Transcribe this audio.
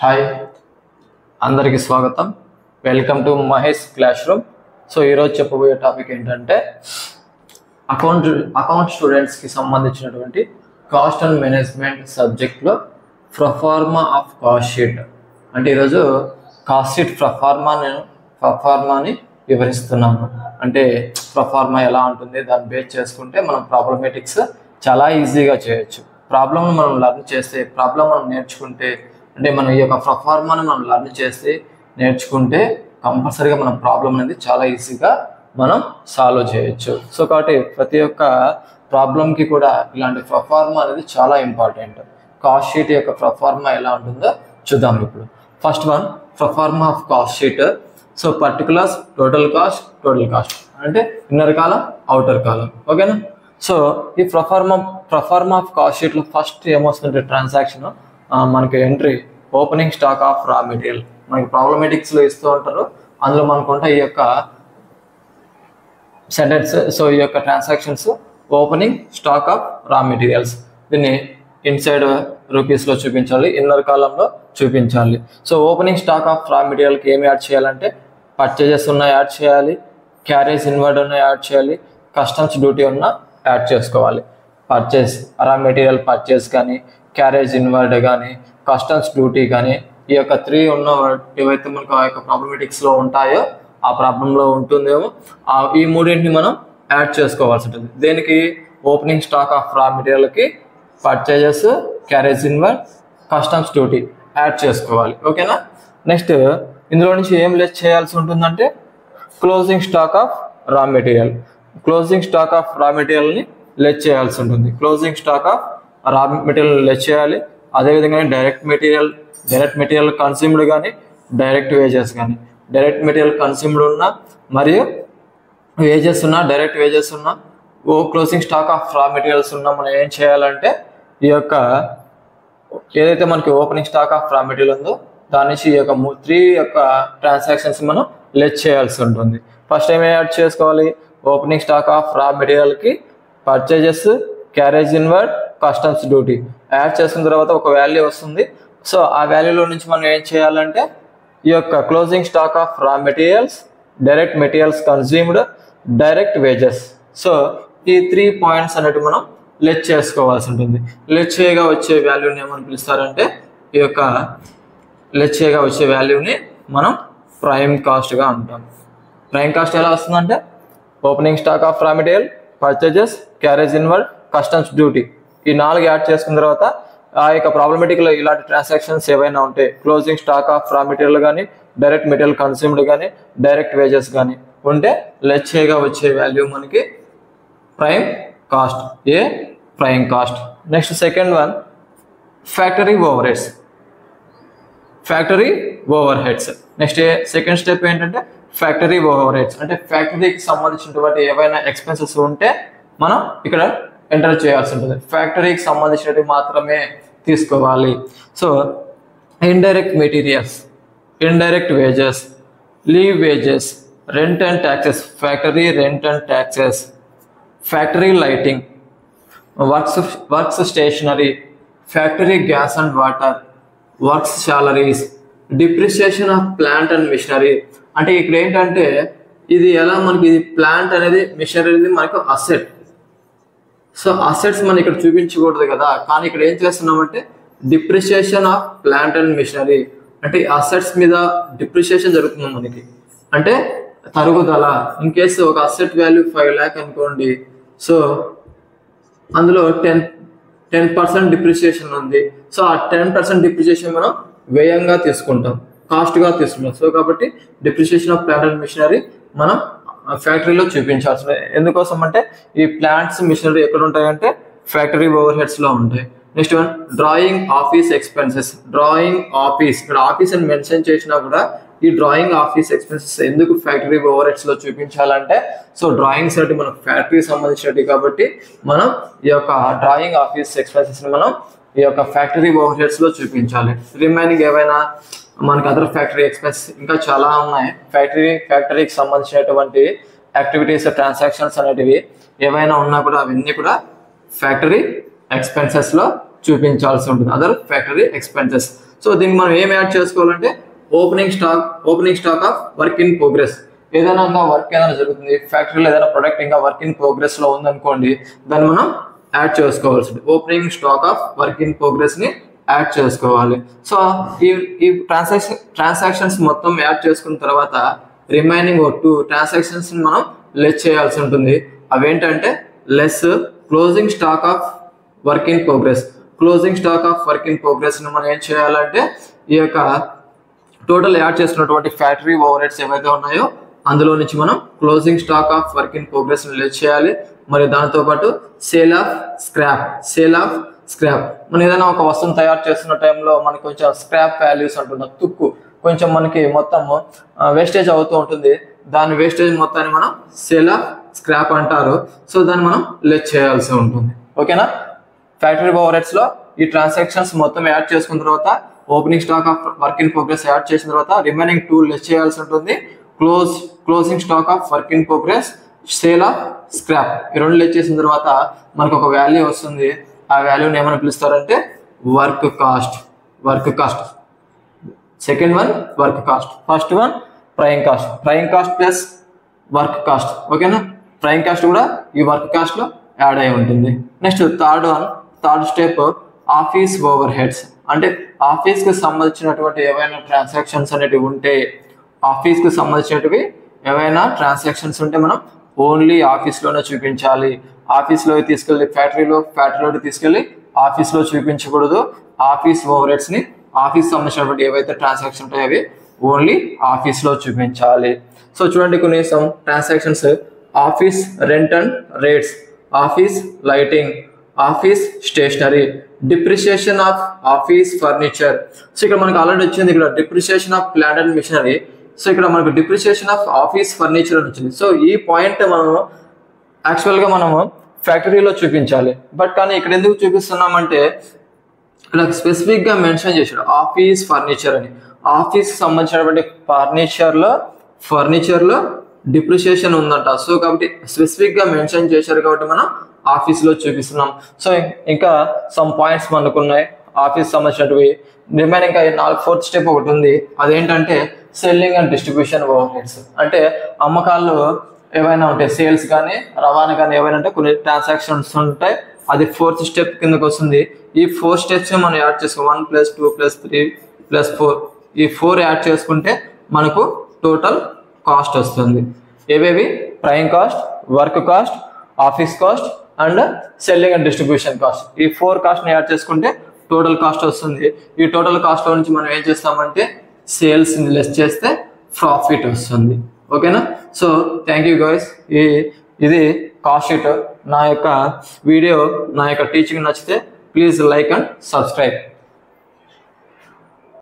Hi అందరికీ స్వాగతం. Welcome to Mahesh class room. So ఈరోజు చెప్పబోయే టాపిక్ ఏంటంటే అకౌంట్ స్టూడెంట్స్కి సంబంధించినటువంటి కాస్ట్ అండ్ మేనేజ్మెంట్ సబ్జెక్ట్లో ప్రొఫార్మా ఆఫ్ కాస్ట్ షీట్. అంటే ఈరోజు కాస్ట్ షీట్ ప్రొఫార్మాని వివరిస్తున్నాను. అంటే ప్రొఫార్మా ఎలా ఉంటుంది, దాన్ని బేస్ చేసుకుంటే మనం ప్రాబ్లమేటిక్స్ చాలా ఈజీగా చేయొచ్చు. ప్రాబ్లమ్ను మనం లర్న్ చేస్తే, ప్రాబ్లం మనం నేర్చుకుంటే, అంటే మన ఈ యొక్క ప్రొఫార్మాని మనం లర్న్ చేసి నేర్చుకుంటే కంపల్సరీగా మన ప్రాబ్లం అనేది చాలా ఈజీగా మనం సాల్వ్ చేయొచ్చు. సో కాబట్టి ప్రతి ఒక్క ప్రాబ్లంకి కూడా ఇలాంటి ప్రొఫార్మా అనేది చాలా ఇంపార్టెంట్. కాస్ట్ షీట్ యొక్క ప్రొఫార్మా ఎలా ఉంటుందో చూద్దాం ఇప్పుడు. First one, proforma of cost sheet. So particulars, total cost అంటే ఇన్నర్ కాలం, అవుటర్ కాలం. ఓకేనా? సో ఈ ప్రొఫార్మా ఆఫ్ కాస్ట్ షీట్లో ఫస్ట్ ఏమొస్తుంటే ట్రాన్సాక్షన్ మనకి entry opening stock of raw material. మనకి ప్రాబ్లమేటిక్స్లో ఇస్తూ ఉంటారు, అందులో మనకుంటే ఈ యొక్క సెంటెన్స్. సో ఈ యొక్క transactions opening stock of raw materials, దీన్ని ఇన్సైడ్ రూపీస్లో చూపించాలి, ఇన్నర్ కాలంలో చూపించాలి. So opening stock of raw మెటీరియల్కి ఏమి యాడ్ చేయాలంటే పర్చేజెస్ ఉన్న యాడ్ చేయాలి, క్యారేజ్ ఇన్వర్డ్ ఉన్న యాడ్ చేయాలి, కస్టమ్స్ డ్యూటీ ఉన్న యాడ్ చేసుకోవాలి. పర్చేస్ రా మెటీరియల్ పర్చేస్ కానీ, క్యారేజ్ ఇన్వర్డ్ కానీ, కస్టమ్స్ డ్యూటీ కానీ, ఈ యొక్క 3 ఉన్న ఏవైతే మనకు ఆ యొక్క ప్రాబ్లమేటిక్స్లో ఉంటాయో, ఆ ప్రాబ్లంలో ఉంటుందేమో, ఈ మూడింటిని మనం యాడ్ చేసుకోవాల్సి ఉంటుంది. దేనికి? ఓపెనింగ్ స్టాక్ ఆఫ్ రా మెటీరియల్కి purchases, carriage inward, customs duty add చేసుకోవాలి. ఓకేనా? నెక్స్ట్ ఇందులో నుంచి ఏం లెస్ చేయాల్సి ఉంటుందంటే closing stock of raw material. Closing stock of raw మెటీరియల్ని లెస్ చేయాల్సి ఉంటుంది. Closing stock of raw material less చేయాలి. అదేవిధంగా డైరెక్ట్ మెటీరియల్ కన్స్యూమ్డ్ కానీ, డైరెక్ట్ వేజెస్ కానీ, డైరెక్ట్ మెటీరియల్ కన్స్యూమ్డ్ ఉన్నా మరియు వేజెస్ ఉన్నా, డైరెక్ట్ వేజెస్ ఉన్నా, closing stock of raw materials ఉన్నా మనం ఏం చేయాలంటే ఈ యొక్క ఏదైతే మనకి opening stock of raw material ఉందో దాని నుంచి ఈ యొక్క 3 యొక్క ట్రాన్సాక్షన్స్ మనం లెస్ చేయాల్సి ఉంటుంది. ఫస్ట్ ఏం యాడ్ చేసుకోవాలి? ఓపెనింగ్ స్టాక్ ఆఫ్ రా మెటీరియల్కి purchases, carriage inward, customs duty add చేసుకున్న తర్వాత ఒక వాల్యూ వస్తుంది. సో ఆ వాల్యూలో నుంచి మనం ఏం చేయాలంటే ఈ యొక్క closing stock of raw materials, direct materials consumed, direct wages. So ఈ 3 పాయింట్స్ అనేవి మనం లెస్ చేసుకోవాల్సి ఉంటుంది. లెస్ చేయగా వచ్చే వాల్యూని ఏమని పిలుస్తారంటే ఈ యొక్క లెస్ చేయగా వచ్చే వాల్యూని మనం ప్రైమ్ కాస్ట్గా అంటాం. ప్రైమ్ కాస్ట్ ఎలా వస్తుందంటే opening stock of raw material, purchases, carriage inward, customs duty ఈ 4 యాడ్ చేసుకున్న తర్వాత ఆ యొక్క ప్రాబ్లమేటిక్లో ఇలాంటి ట్రాన్సాక్షన్స్ ఏవైనా ఉంటే closing stock of raw material కానీ, డైరెక్ట్ మెటీరియల్ కన్స్యూమ్డ్ కానీ, డైరెక్ట్ వేజెస్ కానీ ఉంటే లెస్ చేయగా వచ్చే వాల్యూ మనకి ప్రైమ్ కాస్ట్, ఏ prime cost. Next second one, factory overheads. Next second step ఏంటంటే ఫ్యాక్టరీ ఓవర్ హెడ్స్. అంటే ఫ్యాక్టరీకి సంబంధించినటువంటి ఏవైనా ఎక్స్పెన్సెస్ ఉంటే మనం ఇక్కడ ఎంటర్ చేయాల్సి ఉంటుంది. ఫ్యాక్టరీకి సంబంధించినవి మాత్రమే తీసుకోవాలి. So indirect materials, indirect wages, leave wages, rent and taxes, factory rent and taxes, factory lighting, works stationery, factory gas and water, works salaries, depreciation of plant and machinery. అంటే ఇక్కడ ఏంటంటే ఇది ఎలా మనకి ఇది ప్లాంట్ అనేది, మిషనరీ అనేది మనకు అసెట్. సో అసెట్స్ మనం ఇక్కడ చూపించకూడదు కదా, కానీ ఇక్కడ ఏం చేస్తున్నామంటే depreciation of plant and machinery అంటే అసెట్స్ మీద డిప్రిసియేషన్ జరుగుతుంది మనకి, అంటే తరుగుదల. ఇన్ కేసు ఒక అసెట్ వాల్యూ 5 lakh అనుకోండి, సో అందులో 10% డిప్రిసియేషన్ ఉంది. సో ఆ 10% డిప్రిసియేషన్ మనం వ్యయంగా తీసుకుంటాం, కాస్ట్గా తీసుకుంటాం. సో కాబట్టి depreciation of plant and machinery మనం ఫ్యాక్టరీలో చూపించాల్సింది. ఎందుకోసం అంటే ఈ ప్లాంట్స్, మిషనరీ ఎక్కడ ఉంటాయంటే ఫ్యాక్టరీ ఓవర్ హెడ్స్లో ఉంటాయి. Next one, drawing office expenses. Drawing office, ఇక్కడ ఆఫీస్ అని మెన్షన్ చేసినా కూడా ఈ డ్రాయింగ్ ఆఫీస్ ఎక్స్పెన్సెస్ ఎందుకు ఫ్యాక్టరీ ఓవర్ హెడ్స్లో చూపించాలంటే సో డ్రాయింగ్స్ అంటే మనకు ఫ్యాక్టరీకి సంబంధించినవి కాబట్టి మనం ఈ యొక్క డ్రాయింగ్ ఆఫీస్ ఎక్స్పెన్సెస్ని మనం ఈ యొక్క ఫ్యాక్టరీ ఓవర్ హెడ్స్లో చూపించాలి. రిమైనింగ్ ఏవైనా మనకి అదర్ ఫ్యాక్టరీ ఎక్స్పెన్స్ ఇంకా చాలా ఉన్నాయి. ఫ్యాక్టరీకి సంబంధించినటువంటి యాక్టివిటీస్, ట్రాన్సాక్షన్స్ అనేటివి ఏవైనా ఉన్నా కూడా అవన్నీ కూడా ఫ్యాక్టరీ ఎక్స్పెన్సెస్లో చూపించాల్సి ఉంటుంది, అదర్ ఫ్యాక్టరీ ఎక్స్పెన్సెస్. సో దీనికి మనం ఏం యాడ్ చేసుకోవాలంటే opening stock of work in progress. ఏదైనా వర్క్ ఏదైనా జరుగుతుంది ఫ్యాక్టరీలో, ఏదైనా ప్రొడక్ట్ ఇంకా వర్క్ ఇన్ ప్రోగ్రెస్ లో ఉందనుకోండి, దాన్ని మనం యాడ్ చేసుకోవాల్సింది. Opening stock of work in progress ని యాడ్ చేసుకోవాలి. సో ఈ ట్రాన్సాక్షన్స్ మొత్తం యాడ్ చేసుకున్న తర్వాత రిమైనింగ్ 2 ట్రాన్సాక్షన్స్ మనం లెస్ చేయాల్సి ఉంటుంది. అవేంటంటే less closing stock of work in progress. Closing stock of work in progress ని మనం ఏం చేయాలంటే ఈ యొక్క టోటల్ యాడ్ చేస్తున్నటువంటి ఫ్యాక్టరీ ఓవర్ హెడ్స్ ఏవైతే ఉన్నాయో అందులో నుంచి మనం closing stock of work in progress ని లెస్ చేయాలి. మరి దాంతో పాటు సేల్ ఆఫ్ స్క్రాప్. మనం ఏదైనా ఒక వస్తువును తయారు చేస్తున్న టైంలో మనకు కొంచెం స్క్రాప్ వాల్యూస్ అంటున్నాం, తుక్కు కొంచెం మనకి మొత్తం వేస్టేజ్ అవుతూ ఉంటుంది. దాని వేస్టేజ్ మొత్తాన్ని మనం సేల్ ఆఫ్ స్క్రాప్ అంటారు. సో దాన్ని మనం లెస్ చేయాల్సి ఉంటుంది. ఓకేనా? ఫ్యాక్టరీ ఓవర్ హెడ్స్ లో ఈ ట్రాన్సాక్షన్స్ మొత్తం యాడ్ చేసుకున్న తర్వాత opening stock of work in progress add చేసిన తర్వాత రిమైనింగ్ 2 లెస్ చేయాల్సి ఉంటుంది. Closing stock of work in progress, sale of scrap. ఈ 2 లెస్ చేసిన తర్వాత మనకు ఒక వాల్యూ వస్తుంది. ఆ వాల్యూని ఏమని పిలుస్తారంటే work cost. Second one work cost, first one prime cost plus work cost. ఓకేనా? ప్రైమ్ కాస్ట్ కూడా ఈ వర్క్ కాస్ట్ లో యాడ్ అయి ఉంటుంది. Next third step office overheads. అంటే ఆఫీస్ కి సంబంధించినటువంటి ఏవైనా ట్రాన్సాక్షన్స్ అనేటివి ఉంటే, మనం ఓన్లీ ఆఫీస్లోనే చూపించాలి. ఆఫీస్లో తీసుకెళ్ళి ఫ్యాక్టరీలో తీసుకెళ్ళి ఆఫీస్లో చూపించకూడదు. ఆఫీస్ ఓవర్ హెడ్స్ ని ఆఫీస్ సంబంధించినటువంటి ఏవైతే ట్రాన్సాక్షన్ ఉంటాయో అవి ఓన్లీ ఆఫీస్లో చూపించాలి. సో చూడండి కొన్ని transactions: office rent and rates, office lighting, office stationery, depreciation of office furniture. So ఇక్కడ మనకు ఆల్రెడీ వచ్చింది ఇక్కడ depreciation of plant and machinery. So ఇక్కడ మనకు డిప్రిసియేషన్ ఆఫ్ ఆఫీస్ ఫర్నిచర్ అని వచ్చింది. సో ఈ పాయింట్ మనము యాక్చువల్గా మనము ఫ్యాక్టరీలో చూపించాలి. బట్ కానీ ఇక్కడ ఎందుకు చూపిస్తున్నామంటే ఇక్కడ స్పెసిఫిక్గా మెన్షన్ చేశాడు ఆఫీస్ ఫర్నిచర్ అని. ఆఫీస్ సంబంధించినటువంటి ఫర్నిచర్లో డిప్రిసియేషన్ ఉందంట. సో కాబట్టి స్పెసిఫిక్గా మెన్షన్ చేశారు కాబట్టి మనం ఆఫీస్లో చూపిస్తున్నాం. సో ఇంకా సమ్ పాయింట్స్ మనకు ఉన్నాయి ఆఫీస్ సంబంధించినవి. రిమైనింగ్ ఇంకా 4th స్టెప్ ఒకటి ఉంది. అదేంటంటే selling and distribution over heads. అంటే అమ్మకాలు ఏవైనా ఉంటాయి, సేల్స్ కానీ రవాణా కానీ ఏవైనా ఉంటే కొన్ని ట్రాన్సాక్షన్స్ ఉంటాయి, అది 4th స్టెప్ కిందకి వస్తుంది. ఈ 4 స్టెప్స్ మనం యాడ్ చేసుకో 1 + 2 + 3 + 4 ఈ 4 యాడ్ చేసుకుంటే మనకు టోటల్ కాస్ట్ వస్తుంది. ఏవేవి? Prime cost, work cost, office cost and selling and distribution cost. ఈ 4 కాస్ట్ని యాడ్ చేసుకుంటే టోటల్ కాస్ట్ వస్తుంది. ఈ టోటల్ కాస్ట్ నుంచి మనం ఏం చేస్తామంటే సేల్స్ని లెస్ చేస్తే ప్రాఫిట్ వస్తుంది. ఓకేనా? So thank you guys. ఇది కాస్ట్ షీట్. నా యొక్క వీడియో, నా యొక్క టీచింగ్ నచ్చితే ప్లీజ్ లైక్ అండ్ సబ్స్క్రైబ్.